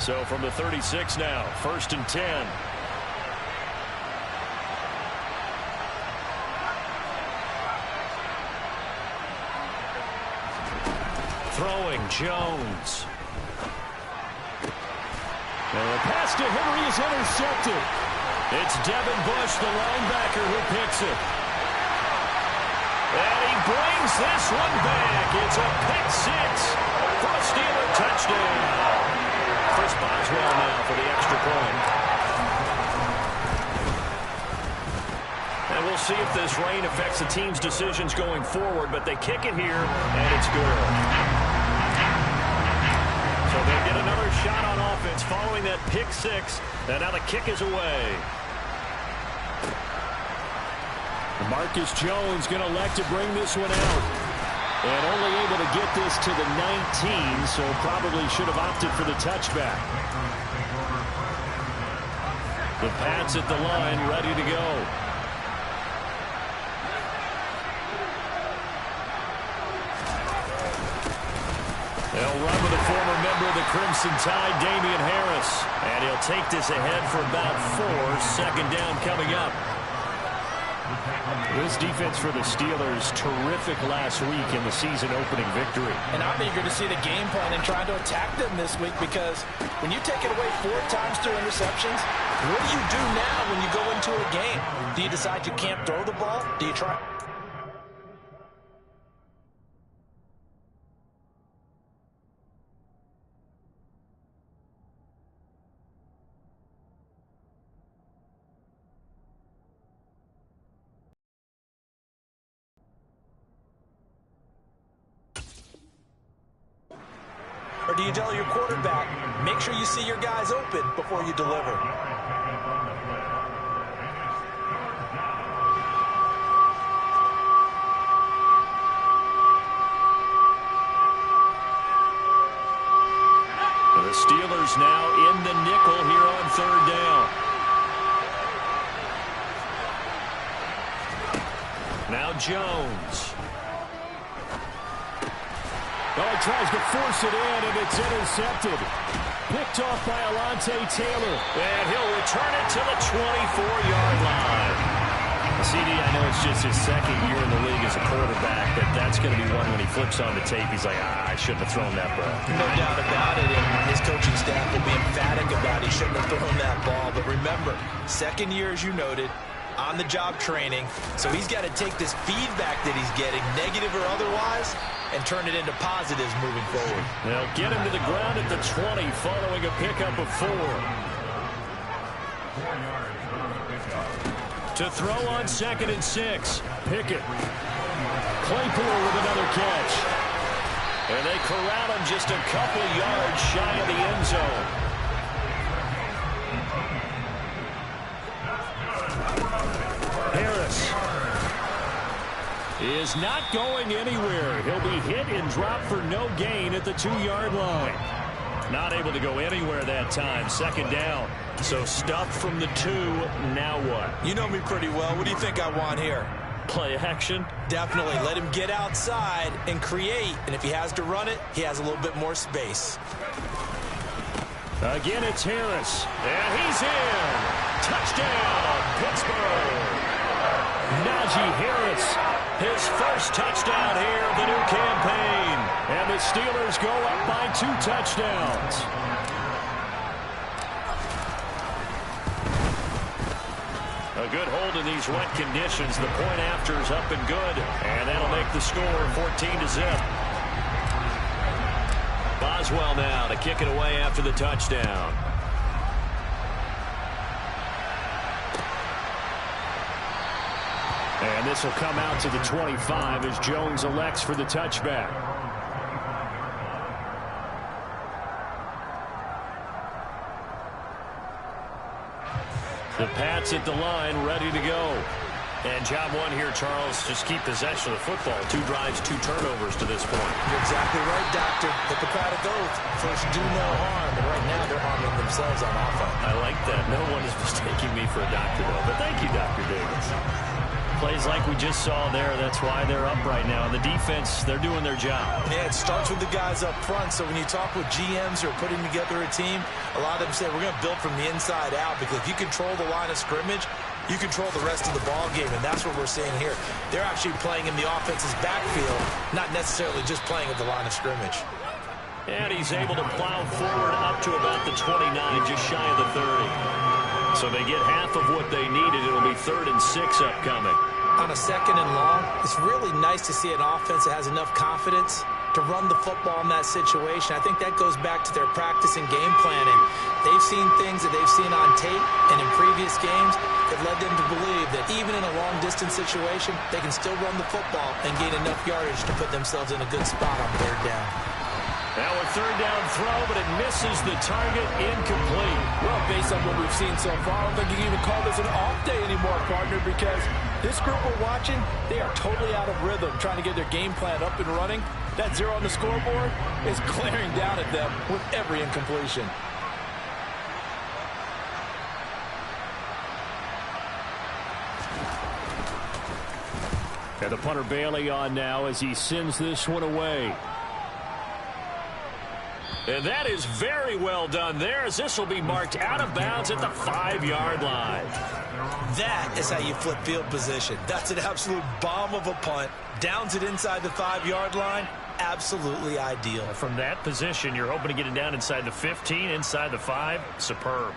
So from the 36 now, 1st and 10. Throwing Jones. And the pass to Henry is intercepted. It's Devin Bush, the linebacker, who picks it. And he brings this one back. It's a pick six for a Steeler touchdown. Chris Boswell now for the extra point. And we'll see if this rain affects the team's decisions going forward, but they kick it here, and it's good. So they get another shot on offense following that pick six, and now the kick is away. Marcus Jones going to elect to bring this one out. And only able to get this to the 19, so probably should have opted for the touchback. The Pats at the line, ready to go. They'll run with a former member of the Crimson Tide, Damian Harris. And he'll take this ahead for about 4. 2nd down coming up. This defense for the Steelers, terrific last week in the season-opening victory. And I'm eager to see the game plan and trying to attack them this week, because when you take it away 4 times through interceptions, what do you do now when you go into a game? Do you decide you can't throw the ball? Do you try? Or do you tell your quarterback, make sure you see your guys open before you deliver? The Steelers now in the nickel here on 3rd down. Now Jones. Oh, he tries to force it in, and it's intercepted. Picked off by Alontae Taylor. And he'll return it to the 24-yard line. CD, I know it's just his 2nd year in the league as a quarterback, but that's going to be one when he flips on the tape. He's like, I shouldn't have thrown that ball. No doubt about it, and his coaching staff will be emphatic about he shouldn't have thrown that ball. But remember, 2nd year, as you noted, on-the-job training. So he's got to take this feedback that he's getting, negative or otherwise, and turn it into positives moving forward. They'll get him to the ground at the 20 following a pickup of 4. To throw on 2nd and 6. Pickett. Claypool with another catch. And they corral him just a couple yards shy of the end zone. Harris is not going anywhere. He'll be hit and dropped for no gain at the 2-yard line. Not able to go anywhere that time. 2nd down. So stuffed from the 2. Now what? You know me pretty well. What do you think I want here? Play action? Definitely. Let him get outside and create. And if he has to run it, he has a little bit more space. Again, it's Harris. And he's in. Touchdown, Pittsburgh. Najee Harris, his first touchdown here of the new campaign. And the Steelers go up by 2 touchdowns. A good hold in these wet conditions. The point after is up and good. And that'll make the score 14-0. Boswell now to kick it away after the touchdown. And this will come out to the 25 as Jones elects for the touchback. The Pats at the line, ready to go. And job 1 here, Charles, just keep possession of the football. 2 drives, 2 turnovers to this point. You're exactly right, Doctor. Hippocratic oath. First, do no harm. And right now, they're harming themselves on offense. I like that. No one is mistaking me for a doctor, though. But thank you, Dr. Davis. Plays like we just saw there. That's why they're up right now. The defense, they're doing their job. Yeah, it starts with the guys up front. So when you talk with GMs who are putting together a team, a lot of them say we're going to build from the inside out, because if you control the line of scrimmage, you control the rest of the ball game, and that's what we're seeing here. They're actually playing in the offense's backfield, not necessarily just playing at the line of scrimmage. And he's able to plow forward up to about the 29, just shy of the 30. So they get half of what they needed. It'll be 3rd and 6 upcoming. On a 2nd and long, it's really nice to see an offense that has enough confidence to run the football in that situation. I think that goes back to their practice and game planning. They've seen things that they've seen on tape and in previous games that led them to believe that even in a long-distance situation, they can still run the football and gain enough yardage to put themselves in a good spot on 3rd down. Now a 3rd down throw, but it misses the target, incomplete. Well, based on what we've seen so far, I don't think you can even call this an off day anymore, partner, because this group we're watching, they are totally out of rhythm, trying to get their game plan up and running. That 0 on the scoreboard is glaring down at them with every incompletion. And the punter Bailey on now as he sends this one away. And that is very well done there, as this will be marked out of bounds at the 5-yard line. That is how you flip field position. That's an absolute bomb of a punt. Downs it inside the 5-yard line. Absolutely ideal. From that position, you're hoping to get it down inside the 15, inside the 5. Superb.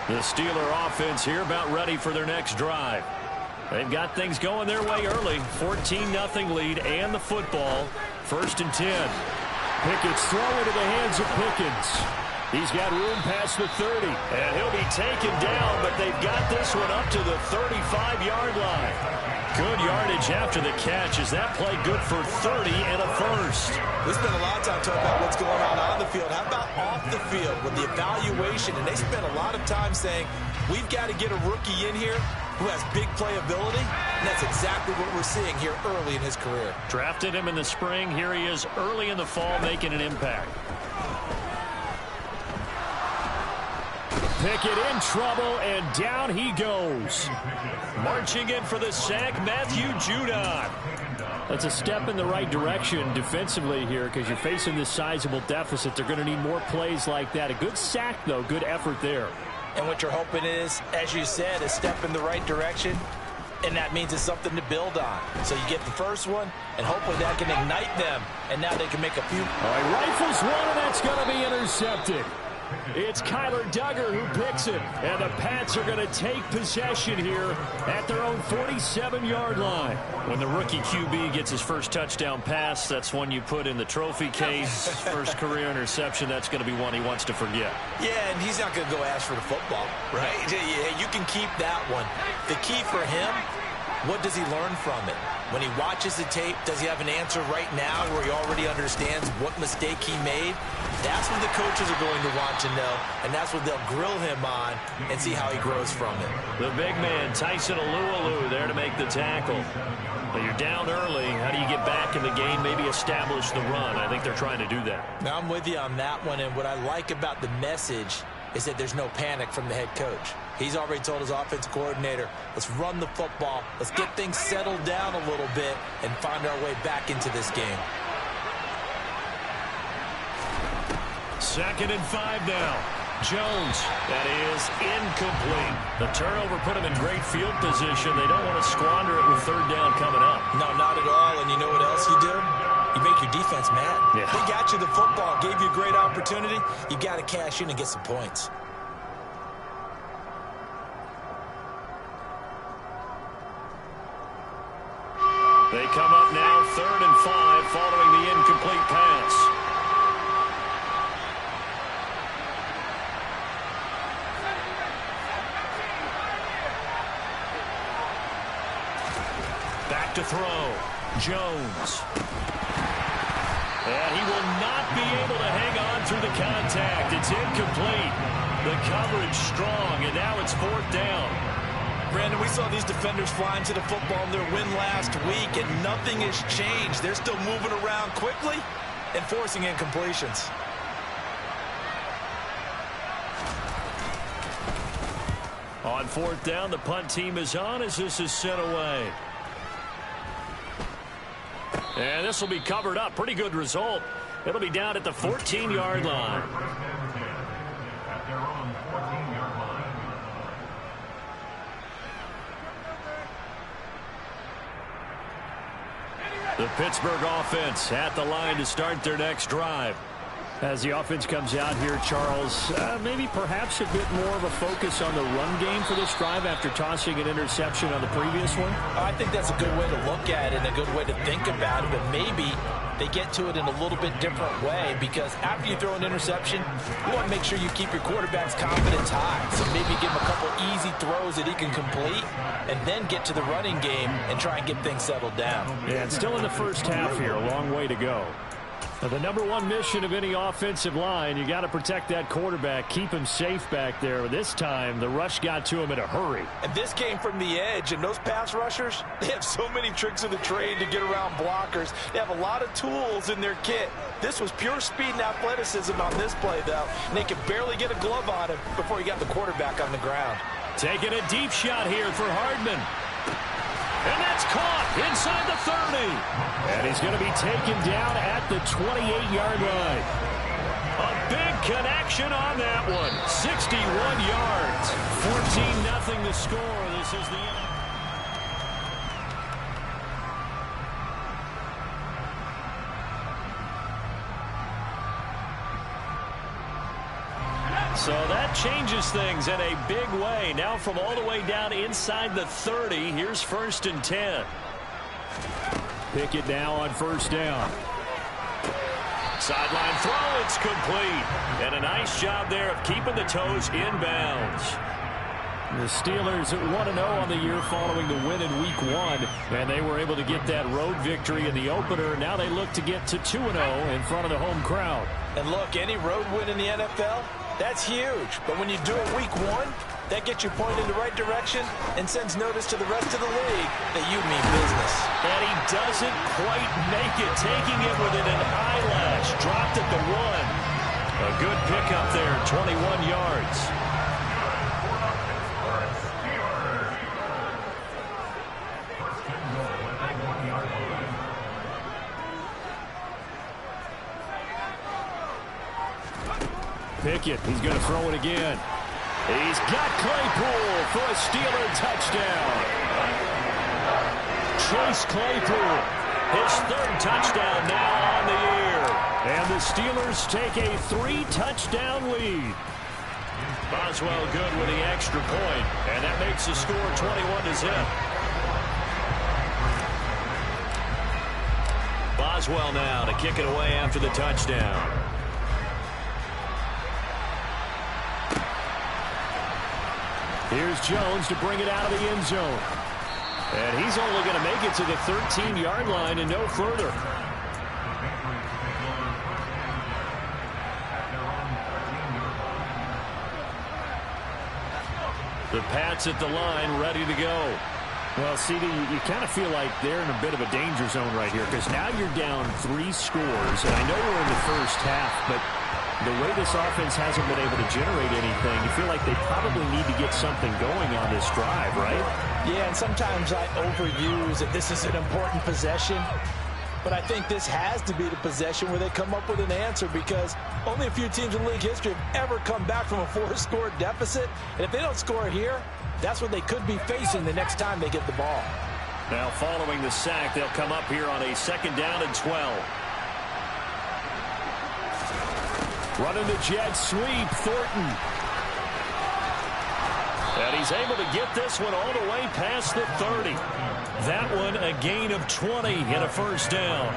The Steeler offense here about ready for their next drive. They've got things going their way early. 14-0 lead and the football. 1st and 10. Pickett's throw into the hands of Pickens. He's got room past the 30. And he'll be taken down, but they've got this one up to the 35-yard line. Good yardage after the catch. Is that play good for 30 and a first? We spent a lot of time talking about what's going on the field. How about off the field with the evaluation? And they spent a lot of time saying, we've got to get a rookie in here who has big playability, and that's exactly what we're seeing here early in his career. Drafted him in the spring. Here he is early in the fall making an impact. Pickett in trouble, and down he goes. Marching in for the sack, Matthew Judon. That's a step in the right direction defensively here, because you're facing this sizable deficit. They're going to need more plays like that. A good sack, though. Good effort there. And what you're hoping is, as you said, a step in the right direction, and that means it's something to build on. So you get the first one, and hopefully that can ignite them, and now they can make a few. All right, rifles one, and that's going to be intercepted. It's Kyler Duggar who picks it, and the Pats are going to take possession here at their own 47-yard line. When the rookie QB gets his first touchdown pass, that's one you put in the trophy case. First career interception, that's going to be one he wants to forget. Yeah, and he's not going to go ask for the football, right? Yeah, you can keep that one. The key for him, what does he learn from it? When he watches the tape, does he have an answer right now where he already understands what mistake he made? That's what the coaches are going to want to know, and that's what they'll grill him on and see how he grows from it. The big man, Tyson Alualu, there to make the tackle. But you're down early. How do you get back in the game, maybe establish the run? I think they're trying to do that. Now, I'm with you on that one, and what I like about the message is that there's no panic from the head coach. He's already told his offensive coordinator, let's run the football, let's get things settled down a little bit and find our way back into this game. 2nd and 5 now. Jones, that is incomplete. The turnover put him in great field position. They don't want to squander it with 3rd down coming up. No, not at all, and you know what else you do? You make your defense mad. Yeah. They got you the football, gave you a great opportunity. You got to cash in and get some points. They come up now 3rd and 5 following the incomplete pass. Back to throw. Jones. And he will not be able to hang on through the contact. It's incomplete. The coverage strong, and now it's 4th down. Brandon, we saw these defenders flying to the football in their win last week, and nothing has changed. They're still moving around quickly and forcing On fourth down, the punt team is on as this is sent away. And this will be covered up. Pretty good result. It'll be down at the 14-yard line. At their own 14-yard line. The Pittsburgh offense at the line to start their next drive. As the offense comes out here, Charles, maybe perhaps a bit more of a focus on the run game for this drive after tossing an interception on the previous one? I think that's a good way to look at it and a good way to think about it, but maybe they get to it in a little bit different way, because after you throw an interception, you want to make sure you keep your quarterback's confidence high. So maybe give him a couple easy throws that he can complete and then get to the running game and try and get things settled down. Yeah, it's still in the first half here. A long way to go. Now, the number one mission of any offensive line, you got to protect that quarterback, keep him safe back there. This time, the rush got to him in a hurry. And this came from the edge, and those pass rushers, they have so many tricks of the trade to get around blockers. They have a lot of tools in their kit. This was pure speed and athleticism on this play, though, and they could barely get a glove on him before he got the quarterback on the ground. Taking a deep shot here for Hardman. And that's caught inside the 30. And he's going to be taken down at the 28-yard line. A big connection on that one. 61 yards. 14-0 the score. This is the end. So that changes things in a big way. Now from all the way down inside the 30, here's 1st and 10. Pickett now on first down. Sideline throw, it's complete. And a nice job there of keeping the toes inbounds. The Steelers at 1-0 on the year following the win in Week 1. And they were able to get that road victory in the opener. Now they look to get to 2-0 in front of the home crowd. And look, any road win in the NFL, that's huge. But when you do it Week 1, that gets you pointed in the right direction and sends notice to the rest of the league that you mean business. And he doesn't quite make it, taking it within an eyelash. Dropped at the 1. A good pickup there, 21 yards. Pickett, he's going to throw it again. He's got Claypool for a Steeler touchdown. Chase Claypool, his 3rd touchdown now on the year. And the Steelers take a 3-touchdown lead. Boswell good with the extra point, and that makes the score 21-0. Boswell now to kick it away after the touchdown. Here's Jones to bring it out of the end zone. And he's only going to make it to the 13-yard line and no further. The Pats at the line, ready to go. Well, CD, you kind of feel like they're in a bit of a danger zone right here, because now you're down 3 scores. And I know we're in the first half, but the way this offense hasn't been able to generate anything, you feel like they probably need to get something going on this drive, right? Yeah, and sometimes I overuse that this is an important possession. But I think this has to be the possession where they come up with an answer, because only a few teams in league history have ever come back from a 4-score deficit. And if they don't score here, that's what they could be facing the next time they get the ball. Now following the sack, they'll come up here on a 2nd down and 12. Running the jet sweep, Thornton. And he's able to get this one all the way past the 30. That one a gain of 20 and a 1st down.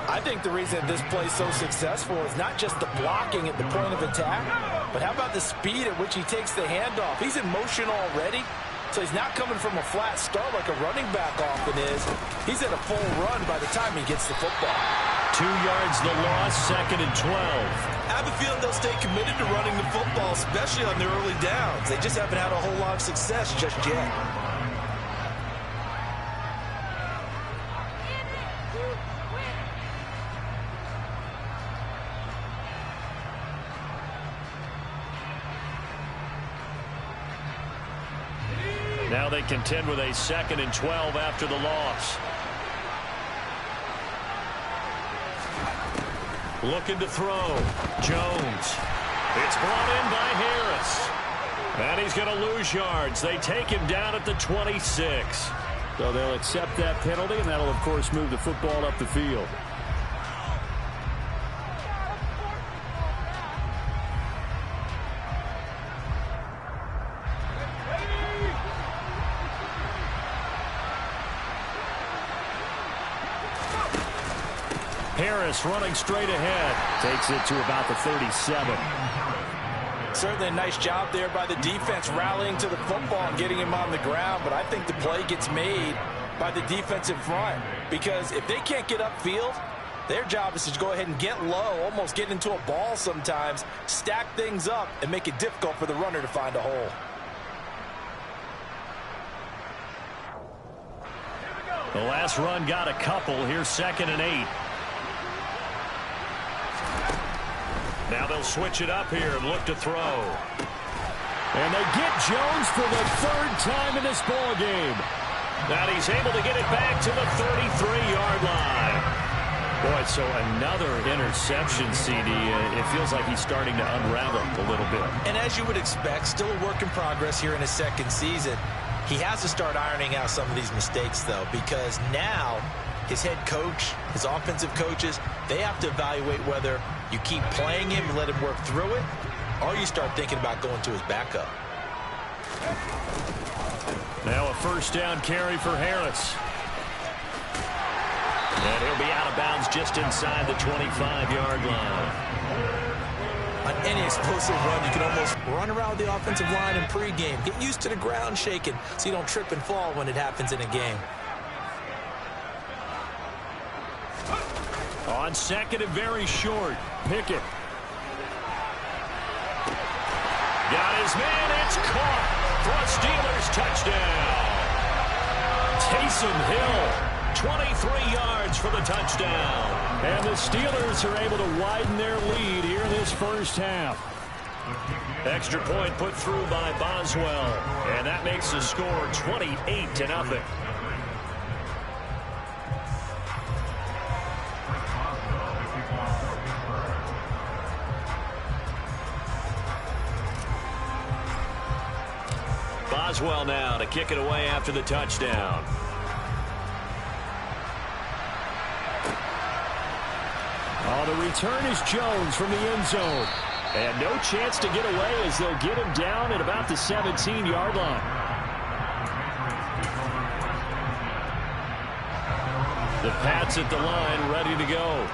I think the reason this play is so successful is not just the blocking at the point of attack, but how about the speed at which he takes the handoff? He's in motion already, so he's not coming from a flat start like a running back often is. He's at a full run by the time he gets the football. 2 yards the loss, 2nd and 12. I have a feeling they'll stay committed to running the football, especially on their early downs. They just haven't had a whole lot of success just yet. Now they contend with a 2nd and 12 after the loss. Looking to throw. Jones. It's brought in by Harris. And he's going to lose yards. They take him down at the 26. So they'll accept that penalty, and that'll, of course, move the football up the field. Harris running straight ahead. Takes it to about the 37. Certainly a nice job there by the defense rallying to the football and getting him on the ground, but I think the play gets made by the defensive front because if they can't get upfield, their job is to go ahead and get low, almost get into a ball sometimes, stack things up, and make it difficult for the runner to find a hole. The last run got a couple. Here's 2nd and 8. Now they'll switch it up here and look to throw. And they get Jones for the 3rd time in this ball game. And he's able to get it back to the 33-yard line. Boy, so another interception, CD. It feels like he's starting to unravel a little bit. And as you would expect, still a work in progress here in his 2nd season. He has to start ironing out some of these mistakes, though, because now his head coach, his offensive coaches, they have to evaluate whether you keep playing him and let him work through it, or you start thinking about going to his backup. Now a 1st down carry for Harris. And he'll be out of bounds just inside the 25-yard line. On any explosive run, you can almost run around the offensive line in pregame. Get used to the ground shaking so you don't trip and fall when it happens in a game. On 2nd and very short, Pickett. Got his man, it's caught for a Steelers touchdown. Taysom Hill, 23 yards for the touchdown. And the Steelers are able to widen their lead here in this 1st half. Extra point put through by Boswell. And that makes the score 28-0. Boswell now to kick it away after the touchdown. Oh, the return is Jones from the end zone. And no chance to get away as they'll get him down at about the 17-yard line. The Pats at the line ready to go.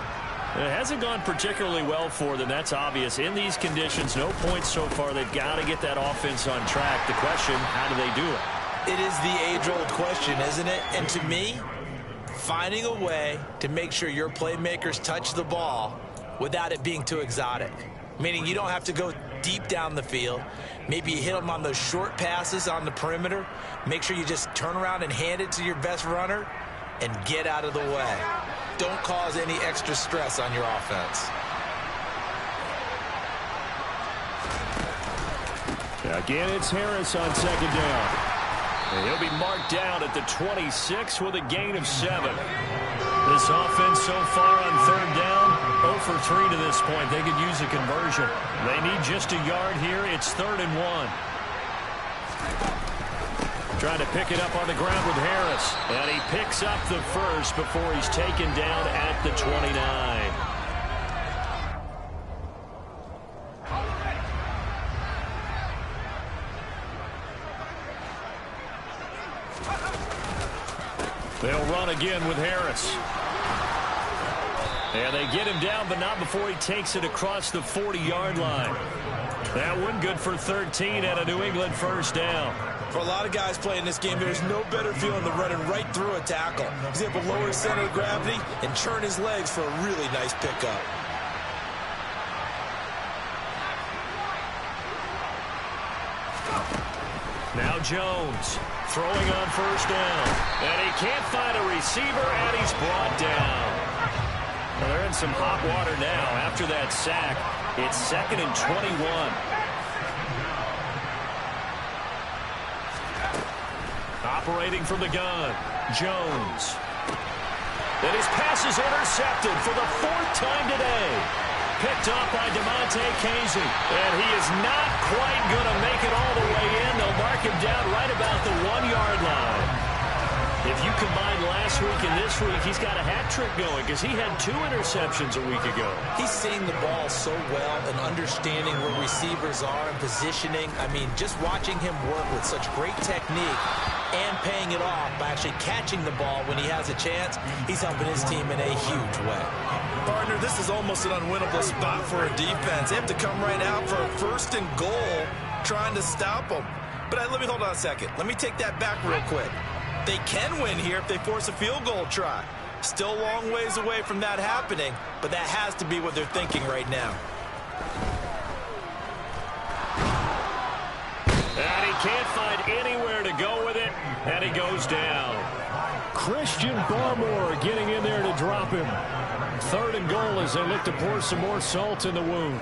It hasn't gone particularly well for them. That's obvious. In these conditions, no points so far. They've got to get that offense on track. The question, how do they do it? It is the age-old question, isn't it? And to me, finding a way to make sure your playmakers touch the ball without it being too exotic. Meaning you don't have to go deep down the field. Maybe you hit them on those short passes on the perimeter. Make sure you just turn around and hand it to your best runner and get out of the way. Don't cause any extra stress on your offense. Again, it's Harris on 2nd down. And he'll be marked down at the 26 with a gain of 7. This offense so far on 3rd down, 0 for 3 to this point. They could use a conversion. They need just a yard here. It's 3rd and 1. Trying to pick it up on the ground with Harris. And he picks up the first before he's taken down at the 29. They'll run again with Harris. And they get him down, but not before he takes it across the 40-yard line. That one good for 13 at a New England 1st down. For a lot of guys playing this game, there's no better feeling than running right through a tackle. He's able to lower his center of gravity and churn his legs for a really nice pickup. Now Jones throwing on 1st down. And he can't find a receiver, and he's brought down. Well, they're in some hot water now. After that sack, it's 2nd and 21. operating from the gun. Jones. And his pass is intercepted for the 4th time today. Picked up by Damontae Kazee. And he is not quite going to make it all the way in. They'll mark him down right about the 1-yard line. If you combine last week and this week, he's got a hat trick going because he had 2 interceptions a week ago. He's seeing the ball so well and understanding where receivers are and positioning. I mean, just watching him work with such great technique and paying it off by actually catching the ball when he has a chance, he's helping his team in a huge way. Partner, this is almost an unwinnable spot for a defense. They have to come right out for a 1st and goal trying to stop them. But let me hold on a second. Let me take that back real quick. They can win here if they force a field goal try. Still a long ways away from that happening, but that has to be what they're thinking right now. And he can't find anywhere to go with it, and he goes down. Christian Barmore getting in there to drop him. 3rd and goal as they look to pour some more salt in the wound.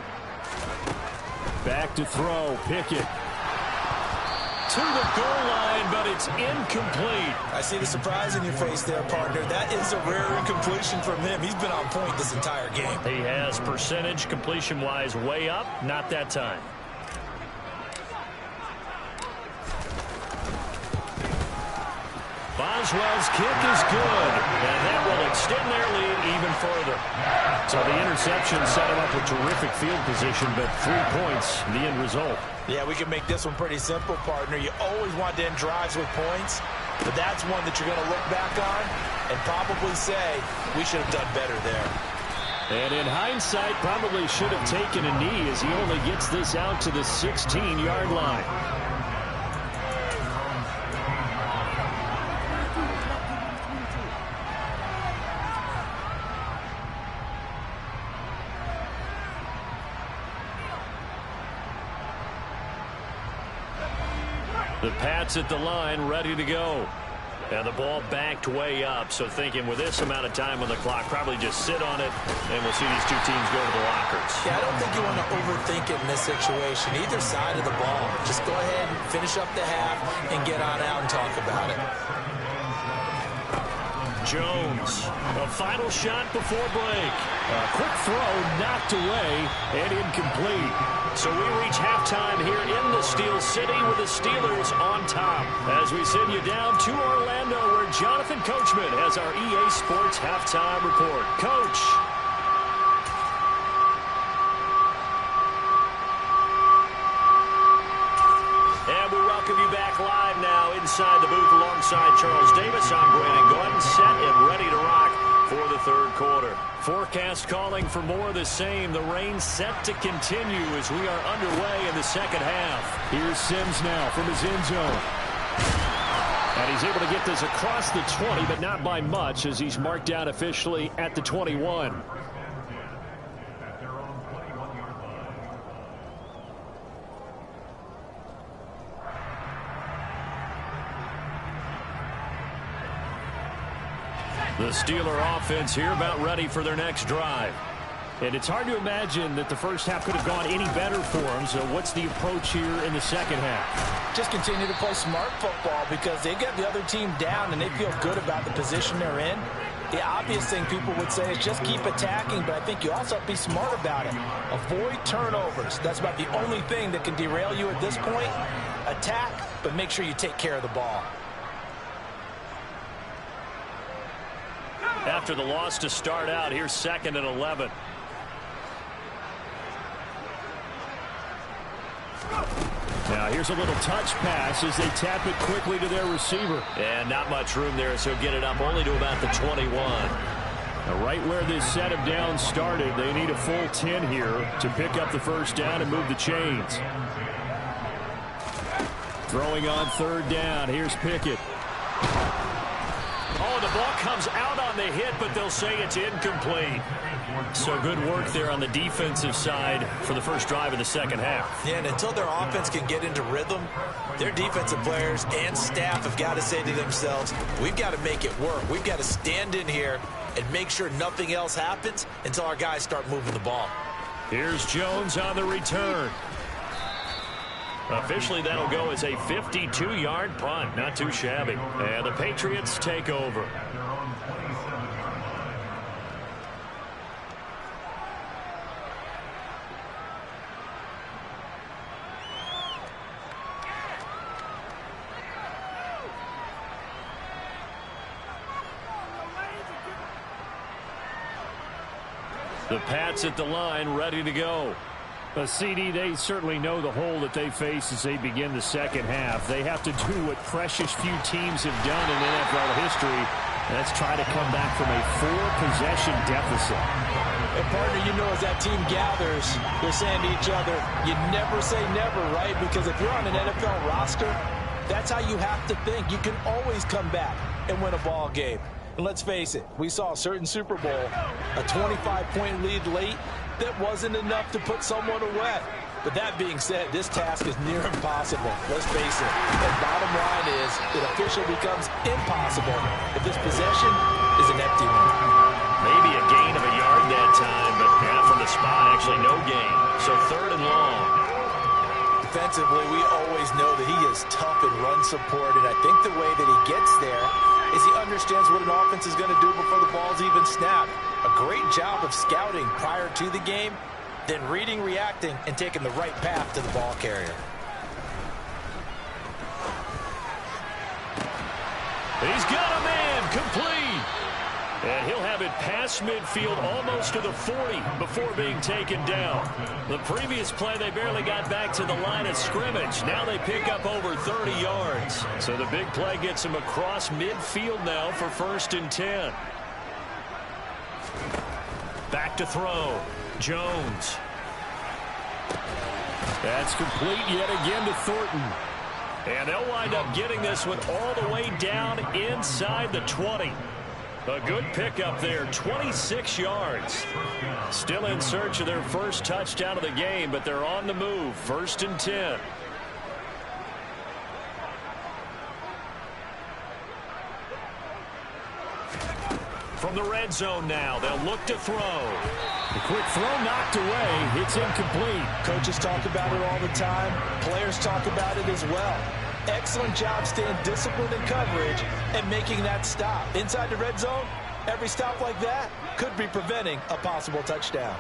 Back to throw, Pickett. To the goal line, but it's incomplete. I see the surprise in your face there, partner. That is a rare incompletion from him. He's been on point this entire game. He has percentage completion-wise way up, not that time. Boswell's kick is good, and that will extend their lead even further. So the interception set him up with terrific field position, but 3 points, the end result. Yeah, we can make this one pretty simple, partner. You always want to end drives with points, but that's one that you're going to look back on and probably say, we should have done better there. And in hindsight, probably should have taken a knee as he only gets this out to the 16-yard line. The Pats at the line, ready to go. And the ball backed way up, so thinking with this amount of time on the clock, probably just sit on it, and we'll see these 2 teams go to the lockers. Yeah, I don't think you want to overthink it in this situation, either side of the ball. Just go ahead and finish up the half and get on out and talk about it. Jones, a final shot before break. A quick throw knocked away and incomplete. So we reach halftime here in the Steel City with the Steelers on top. As we send you down to Orlando where Jonathan Coachman has our EA Sports halftime report. Coach. And we welcome you back live now inside the booth alongside Charles Davis. I'm Brandon Gordon, set and ready to rock for the 3rd quarter. Forecast calling for more of the same. The rain set to continue as we are underway in the 2nd half. Here's Sims now from his end zone. And he's able to get this across the 20, but not by much as he's marked out officially at the 21. The Steeler offense here about ready for their next drive. And it's hard to imagine that the first half could have gone any better for them. So what's the approach here in the 2nd half? Just continue to play smart football because they get the other team down and they feel good about the position they're in. The obvious thing people would say is just keep attacking, but I think you also have to be smart about it. Avoid turnovers. That's about the only thing that can derail you at this point. Attack, but make sure you take care of the ball. After the loss to start out, here's 2nd and 11. Now here's a little touch pass as they tap it quickly to their receiver. And not much room there, so get it up only to about the 21. Now right where this set of downs started, they need a full 10 here to pick up the 1st down and move the chains. Throwing on 3rd down, here's Pickett. Oh, the ball comes out on the hit, but they'll say it's incomplete. So good work there on the defensive side for the first drive of the 2nd half. Yeah, and until their offense can get into rhythm, their defensive players and staff have got to say to themselves, we've got to make it work. We've got to stand in here and make sure nothing else happens until our guys start moving the ball. Here's Jones on the return. Officially, that'll go as a 52-yard punt. Not too shabby. And the Patriots take over. The Pats at the line, ready to go. CD, they certainly know the hole that they face as they begin the second half. They have to do what precious few teams have done in NFL history. That's try to come back from a 4-possession deficit. And partner, you know, as that team gathers, they're saying to each other, you never say never, right? Because if you're on an NFL roster, that's how you have to think. You can always come back and win a ball game. And let's face it, we saw a certain Super Bowl, a 25-point lead late, that wasn't enough to put someone away. But that being said, this task is near impossible. Let's face it. The bottom line is it officially becomes impossible if this possession is an empty one. Maybe a gain of a yard that time, but from the spot, actually no gain. So 3rd and long. Defensively, we always know that he is tough in run support, and I think the way that he gets there is he understands what an offense is going to do before the ball's even snapped. A great job of scouting prior to the game, then reading, reacting, and taking the right path to the ball carrier. He's got a man complete. And he'll have it past midfield almost to the 40 before being taken down. The previous play, they barely got back to the line of scrimmage. Now they pick up over 30 yards. So the big play gets them across midfield now for 1st and 10. Back to throw. Jones. That's complete yet again to Thornton. And they'll wind up getting this one all the way down inside the 20. A good pickup there, 26 yards. Still in search of their first touchdown of the game, but they're on the move. 1st and 10. From the red zone now, they'll look to throw. The quick throw knocked away. It's incomplete. Coaches talk about it all the time. Players talk about it as well. Excellent job staying disciplined in coverage and making that stop. Inside the red zone, every stop like that could be preventing a possible touchdown.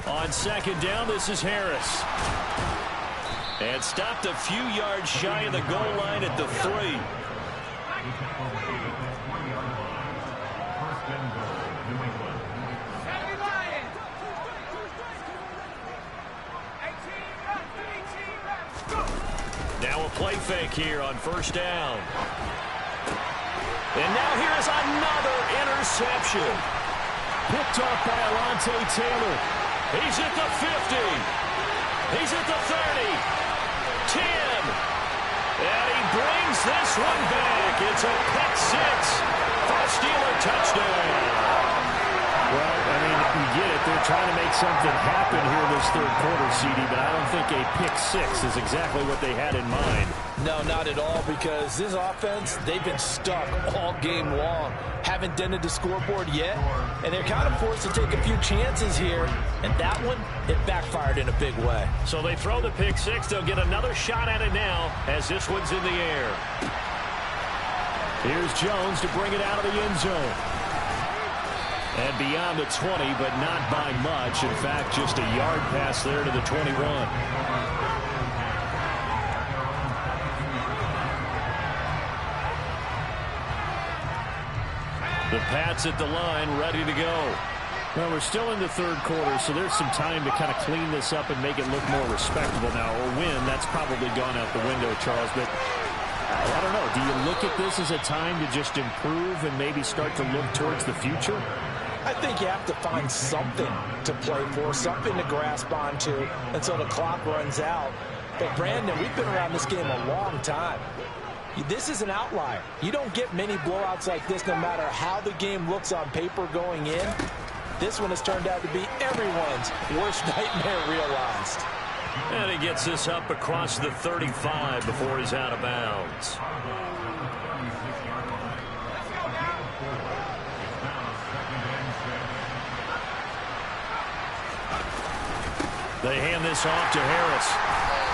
On 2nd down, this is Harris. And stopped a few yards shy of the goal line at the 3. Now a play fake here on 1st down. And now here is another interception. Picked off by Alontae Taylor. He's at the 50. He's at the 30. 10. And he brings this one back. It's a pick 6 for a Steeler touchdown. Well, I mean, you get it. They're trying to make something happen here this 3rd quarter, CD, but I don't think a pick 6 is exactly what they had in mind. No, not at all, because this offense, they've been stuck all game long. Haven't dented the scoreboard yet, and they're kind of forced to take a few chances here, and that one, it backfired in a big way. So they throw the pick 6. They'll get another shot at it now as this one's in the air. Here's Jones to bring it out of the end zone. And beyond the 20, but not by much. In fact, just a yard pass there to the 21. The Pats at the line, ready to go. Well, we're still in the 3rd quarter, so there's some time to kind of clean this up and make it look more respectable now. Or win, that's probably gone out the window, Charles. But I don't know. Do you look at this as a time to just improve and maybe start to look towards the future? I think you have to find something to play for, something to grasp onto until the clock runs out. But, Brandon, we've been around this game a long time. This is an outlier. You don't get many blowouts like this no matter how the game looks on paper going in. This one has turned out to be everyone's worst nightmare realized. And he gets this up across the 35 before he's out of bounds. They hand this off to Harris.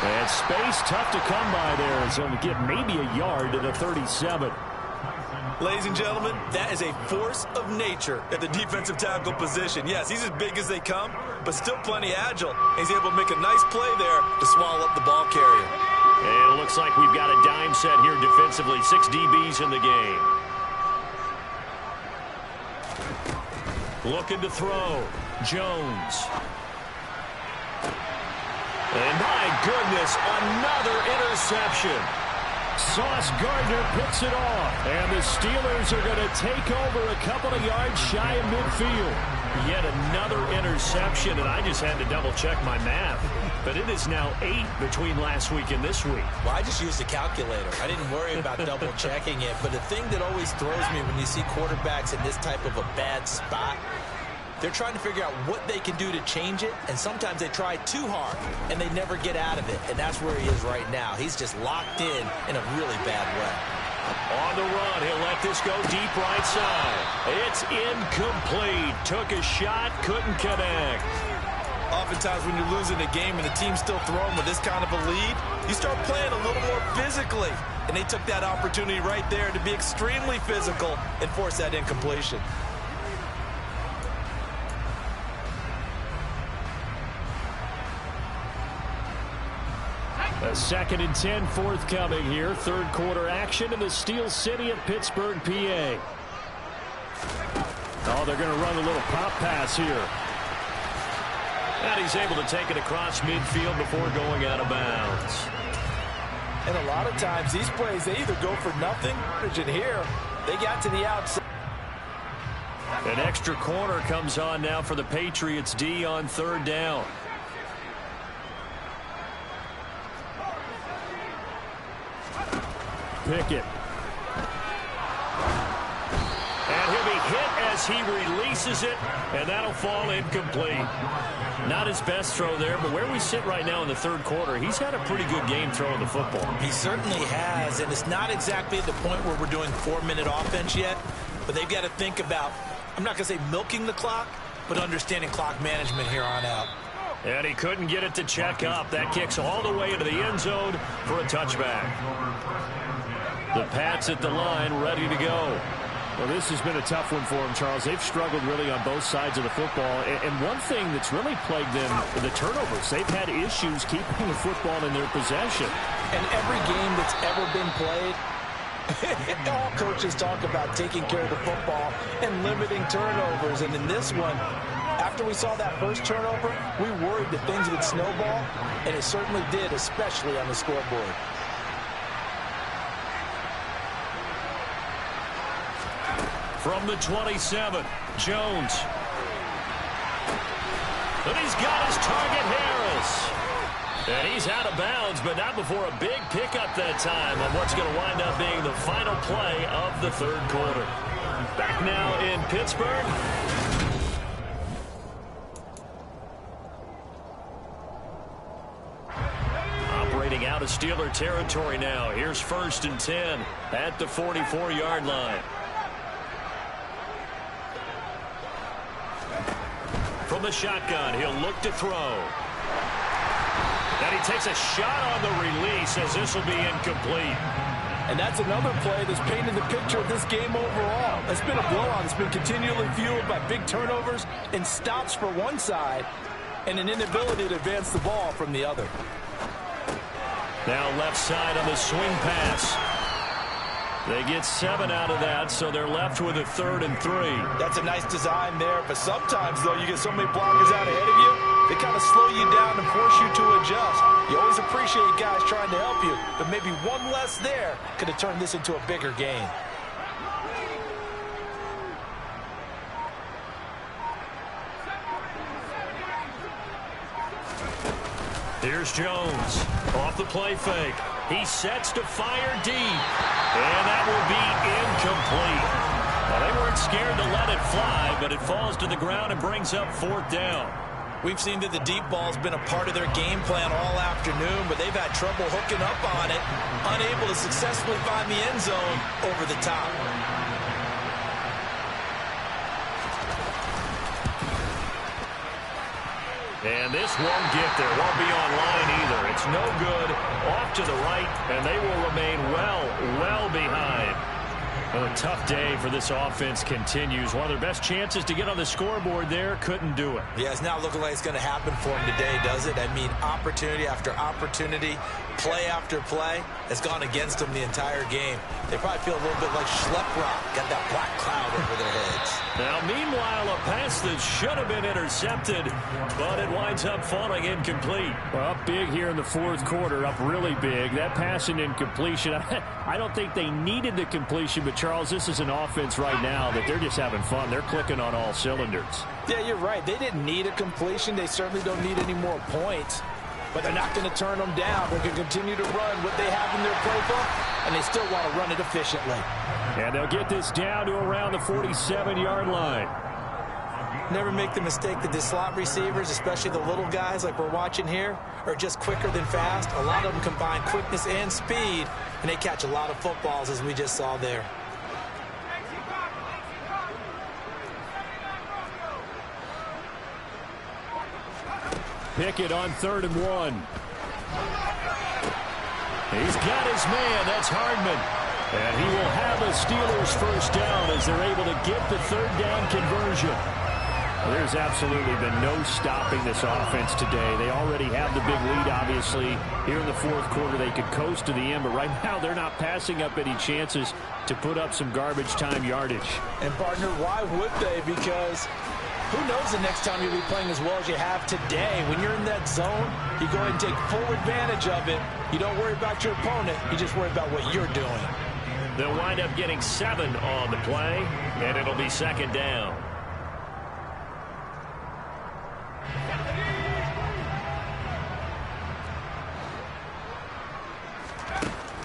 And space tough to come by there. So to get maybe a yard to the 37. Ladies and gentlemen, that is a force of nature at the defensive tackle position. Yes, he's as big as they come, but still plenty agile. He's able to make a nice play there to swallow up the ball carrier. And it looks like we've got a dime set here defensively. 6 DBs in the game. Looking to throw. Jones. And my goodness, another interception. Sauce Gardner picks it off. And the Steelers are going to take over a couple of yards shy of midfield. Yet another interception, and I just had to double-check my math. But it is now 8 between last week and this week. Well, I just used a calculator. I didn't worry about double-checking it. But the thing that always throws me when you see quarterbacks in this type of a bad spot, they're trying to figure out what they can do to change it, and sometimes they try too hard, and they never get out of it, and that's where he is right now. He's just locked in a really bad way. On the run, he'll let this go deep right side. It's incomplete. Took a shot, couldn't connect. Oftentimes when you're losing a game and the team's still throwing with this kind of a lead, you start playing a little more physically, and they took that opportunity right there to be extremely physical and force that incompletion. A 2nd and 10 forthcoming here. Third quarter action in the Steel City of Pittsburgh, PA. Oh, they're going to run a little pop pass here. And he's able to take it across midfield before going out of bounds. And a lot of times these plays, they either go for nothing, and here they got to the outside. An extra corner comes on now for the Patriots D on 3rd down. Pickett. And he'll be hit as he releases it, and that'll fall incomplete. Not his best throw there, but where we sit right now in the 3rd quarter, he's had a pretty good game throwing the football. He certainly has, and it's not exactly at the point where we're doing 4-minute offense yet, but they've got to think about, I'm not going to say milking the clock, but understanding clock management here on out. And he couldn't get it to check up. That kicks all the way into the end zone for a touchback. The Pats at the line, ready to go. Well, this has been a tough one for them, Charles. They've struggled really on both sides of the football. And one thing that's really plagued them, the turnovers. They've had issues keeping the football in their possession. And every game that's ever been played, all coaches talk about taking care of the football and limiting turnovers. And in this one, after we saw that first turnover, we worried that things would snowball, and it certainly did, especially on the scoreboard. From the 27, Jones. And he's got his target, Harris. And he's out of bounds, but not before a big pickup that time on what's going to wind up being the final play of the 3rd quarter. Back now in Pittsburgh. Operating out of Steeler territory now. Here's 1st and 10 at the 44-yard line. From the shotgun, he'll look to throw. And he takes a shot on the release as this will be incomplete. And that's another play that's painted the picture of this game overall. It's been a blowout. It's been continually fueled by big turnovers and stops for one side and an inability to advance the ball from the other. Now left side on the swing pass. They get 7 out of that, so they're left with a 3rd and 3. That's a nice design there, but sometimes, though, you get so many blockers out ahead of you, they kind of slow you down and force you to adjust. You always appreciate guys trying to help you, but maybe one less there could have turned this into a bigger game. Here's Jones off the play fake. He sets to fire deep, and that will be incomplete. Well, they weren't scared to let it fly, but it falls to the ground and brings up 4th down. We've seen that the deep ball's been a part of their game plan all afternoon, but they've had trouble hooking up on it, unable to successfully find the end zone over the top. And this won't get there. Won't be online either. It's no good. Off to the right, and they will remain well behind. Well, a tough day for this offense continues. One of their best chances to get on the scoreboard there, couldn't do it. Yeah, it's not looking like it's going to happen for him today, does it? I mean, opportunity after opportunity, play after play has gone against them the entire game. They probably feel a little bit like Schlepp Rock, got that black cloud over their heads. Now, meanwhile, a pass that should have been intercepted, but it winds up falling incomplete. Well, up big here in the fourth quarter, up really big. That pass and incompletion, I don't think they needed the completion, but Charles, this is an offense right now that they're just having fun. They're clicking on all cylinders. Yeah, you're right. They didn't need a completion. They certainly don't need any more points. But they're not going to turn them down. They can continue to run what they have in their playbook, and they still want to run it efficiently. And they'll get this down to around the 47-yard line. Never make the mistake that the slot receivers, especially the little guys like we're watching here, are just quicker than fast. A lot of them combine quickness and speed, and they catch a lot of footballs, as we just saw there. Pickett on 3rd and 1. He's got his man. That's Hardman. And he will have a Steelers first down as they're able to get the 3rd down conversion. Well, there's absolutely been no stopping this offense today. They already have the big lead, obviously. Here in the fourth quarter, they could coast to the end, but right now they're not passing up any chances to put up some garbage time yardage. And, partner, why would they? Because who knows the next time you'll be playing as well as you have today. When you're in that zone, you go ahead and take full advantage of it. You don't worry about your opponent. You just worry about what you're doing. They'll wind up getting 7 on the play, and it'll be 2nd down.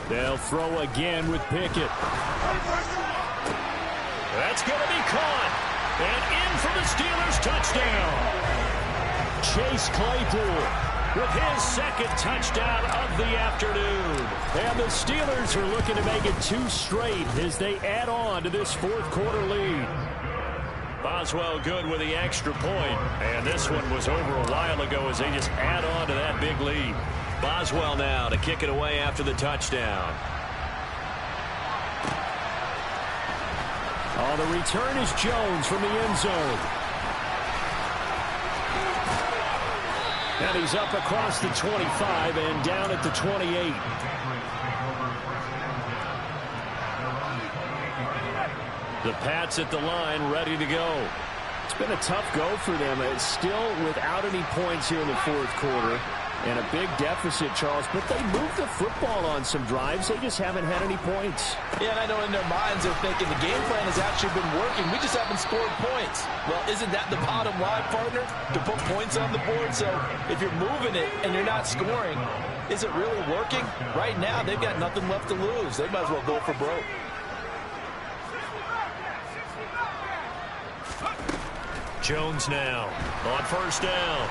They'll throw again with Pickett. That's going to be caught. And in for the Steelers touchdown. Chase Claypool with his 2nd touchdown of the afternoon. And the Steelers are looking to make it 2 straight as they add on to this fourth quarter lead. Boswell good with the extra point. And this one was over a while ago as they just add on to that big lead. Boswell now to kick it away after the touchdown. Oh, the return is Jones from the end zone. And he's up across the 25 and down at the 28. The Pats at the line, ready to go. It's been a tough go for them. It's still without any points here in the fourth quarter. And a big deficit, Charles, but they moved the football on some drives. They just haven't had any points. Yeah, and I know in their minds they're thinking the game plan has actually been working. We just haven't scored points. Well, isn't that the bottom line, partner? To put points on the board? So if you're moving it and you're not scoring, is it really working? Right now, they've got nothing left to lose. They might as well go for broke. Jones now on 1st down.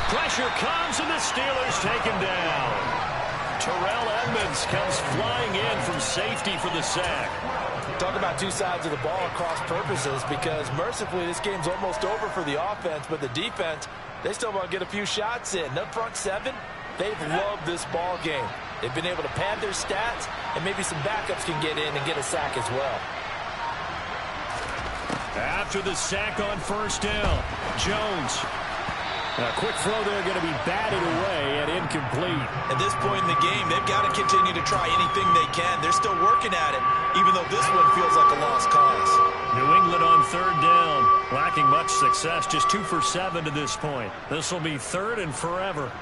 Pressure comes, and the Steelers take him down. Terrell Edmunds comes flying in from safety for the sack. Talk about 2 sides of the ball across purposes, because mercifully this game's almost over for the offense, but the defense, they still want to get a few shots in. That front 7, they've loved this ball game. They've been able to pad their stats, and maybe some backups can get in and get a sack as well. After the sack on 1st down, Jones. A quick throw there going to be batted away and incomplete. At this point in the game, they've got to continue to try anything they can. They're still working at it, even though this one feels like a lost cause. New England on 3rd down, lacking much success, just 2 for 7 to this point. This will be 3rd and forever.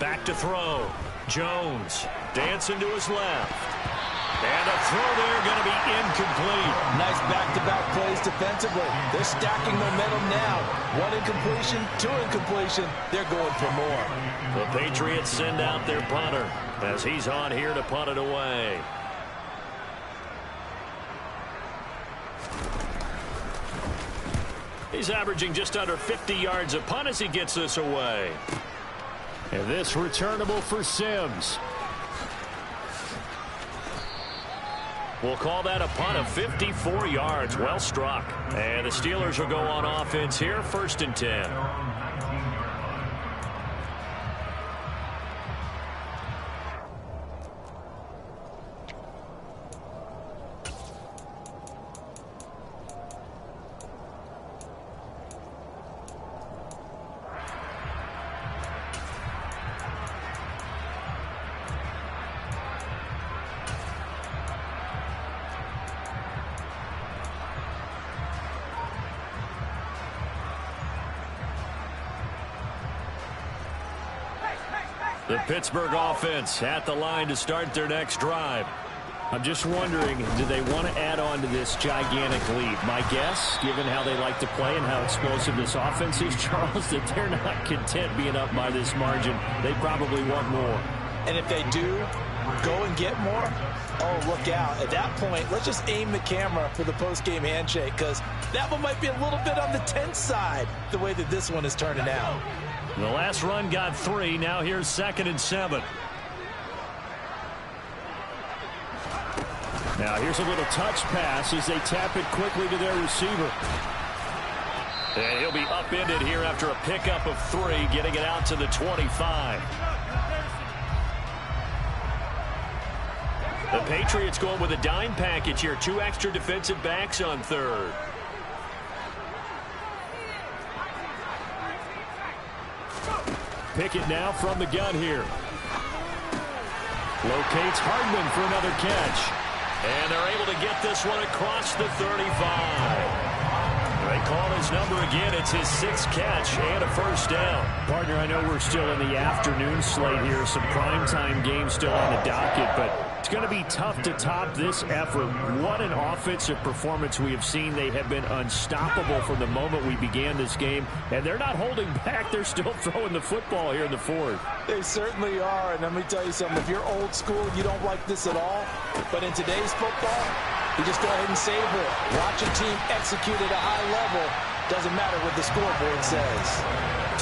Back to throw. Jones dancing to his left. And a throw there going to be incomplete. Nice back-to-back plays defensively. They're stacking momentum now. 1 incompletion, 2 incompletion. They're going for more. The Patriots send out their punter as he's on here to punt it away. He's averaging just under 50 yards a punt as he gets this away. And this returnable for Sims. We'll call that a punt of 54 yards. Well struck. And the Steelers will go on offense here, 1st and 10. The Pittsburgh offense at the line to start their next drive. I'm just wondering, do they want to add on to this gigantic lead? My guess, given how they like to play and how explosive this offense is, Charles, that they're not content being up by this margin. They probably want more. And if they do go and get more, oh, look out. At that point, let's just aim the camera for the post-game handshake, because that one might be a little bit on the tense side, the way that this one is turning out. The last run got 3. Now here's 2nd and 7. Now here's a little touch pass as they tap it quickly to their receiver. And he'll be upended here after a pickup of 3, getting it out to the 25. The Patriots going with a dime package here. 2 extra defensive backs on 3rd. Pickett now from the gun here. Locates Hardman for another catch. And they're able to get this one across the 35. They call his number again. It's his 6th catch and a 1st down. Partner, I know we're still in the afternoon slate here. Some primetime games still on the docket, but it's going to be tough to top this effort. What an offensive performance we have seen. They have been unstoppable from the moment we began this game, and they're not holding back. They're still throwing the football here in the 4th. They certainly are, and let me tell you something. If you're old school, you don't like this at all. But in today's football, you just go ahead and savor it. Watch a team execute at a high level. Doesn't matter what the scoreboard says.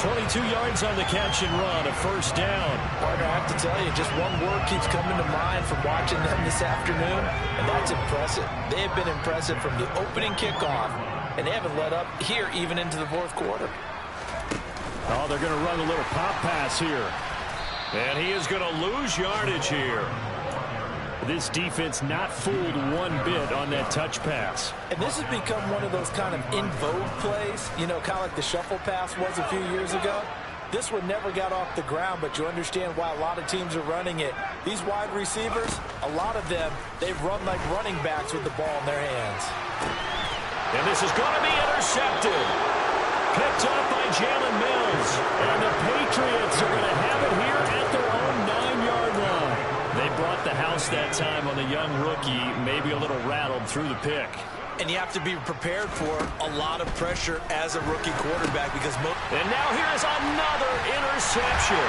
22 yards on the catch and run, a 1st down. Partner, I have to tell you, just one word keeps coming to mind from watching them this afternoon, and that's impressive. They have been impressive from the opening kickoff, and they haven't let up here even into the 4th quarter. Oh, they're going to run a little pop pass here. And he is going to lose yardage here. This defense not fooled one bit on that touch pass. And this has become one of those kind of in vogue plays, you know, kind of like the shuffle pass was a few years ago. This one never got off the ground, but you understand why a lot of teams are running it. These wide receivers, a lot of them, they've run like running backs with the ball in their hands. And this is going to be intercepted. Picked up by Jalen Mills. And the Patriots are going to have it here at their own 9-yard line. They brought the house that time on the young rookie, maybe a little rattled through the pick. And you have to be prepared for a lot of pressure as a rookie quarterback because and now here's another interception.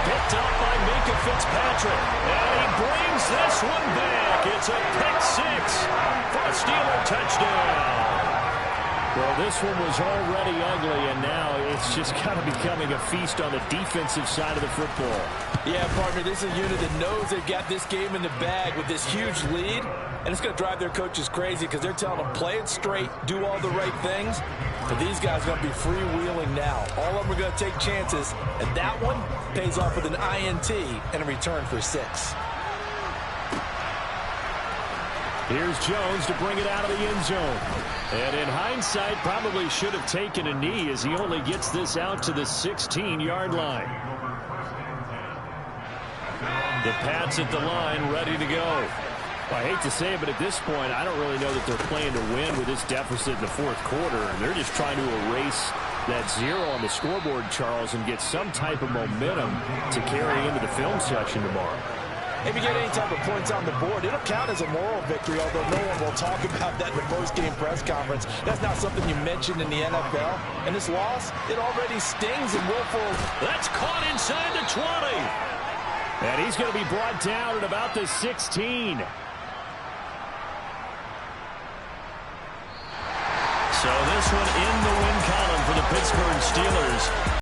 Picked up by Minkah Fitzpatrick. And he brings this one back. It's a pick 6 for a Steeler touchdown. Well, this one was already ugly, and now it's just kind of becoming a feast on the defensive side of the football. Yeah, partner, this is a unit that knows they've got this game in the bag with this huge lead, and it's going to drive their coaches crazy because they're telling them play it straight, do all the right things. But these guys are going to be freewheeling now. All of them are going to take chances, and that one pays off with an INT and a return for 6. Here's Jones to bring it out of the end zone. And in hindsight, probably should have taken a knee as he only gets this out to the 16-yard line. The Pats at the line, ready to go. I hate to say it, but at this point, I don't really know that they're playing to win with this deficit in the 4th quarter. They're just trying to erase that 0 on the scoreboard, Charles, and get some type of momentum to carry into the film section tomorrow. If you get any type of points on the board, it'll count as a moral victory, although no one will talk about that in the post-game press conference. That's not something you mentioned in the NFL. And this loss, it already stings and willful. That's caught inside the 20. And he's going to be brought down at about the 16. So this one in the win column for the Pittsburgh Steelers.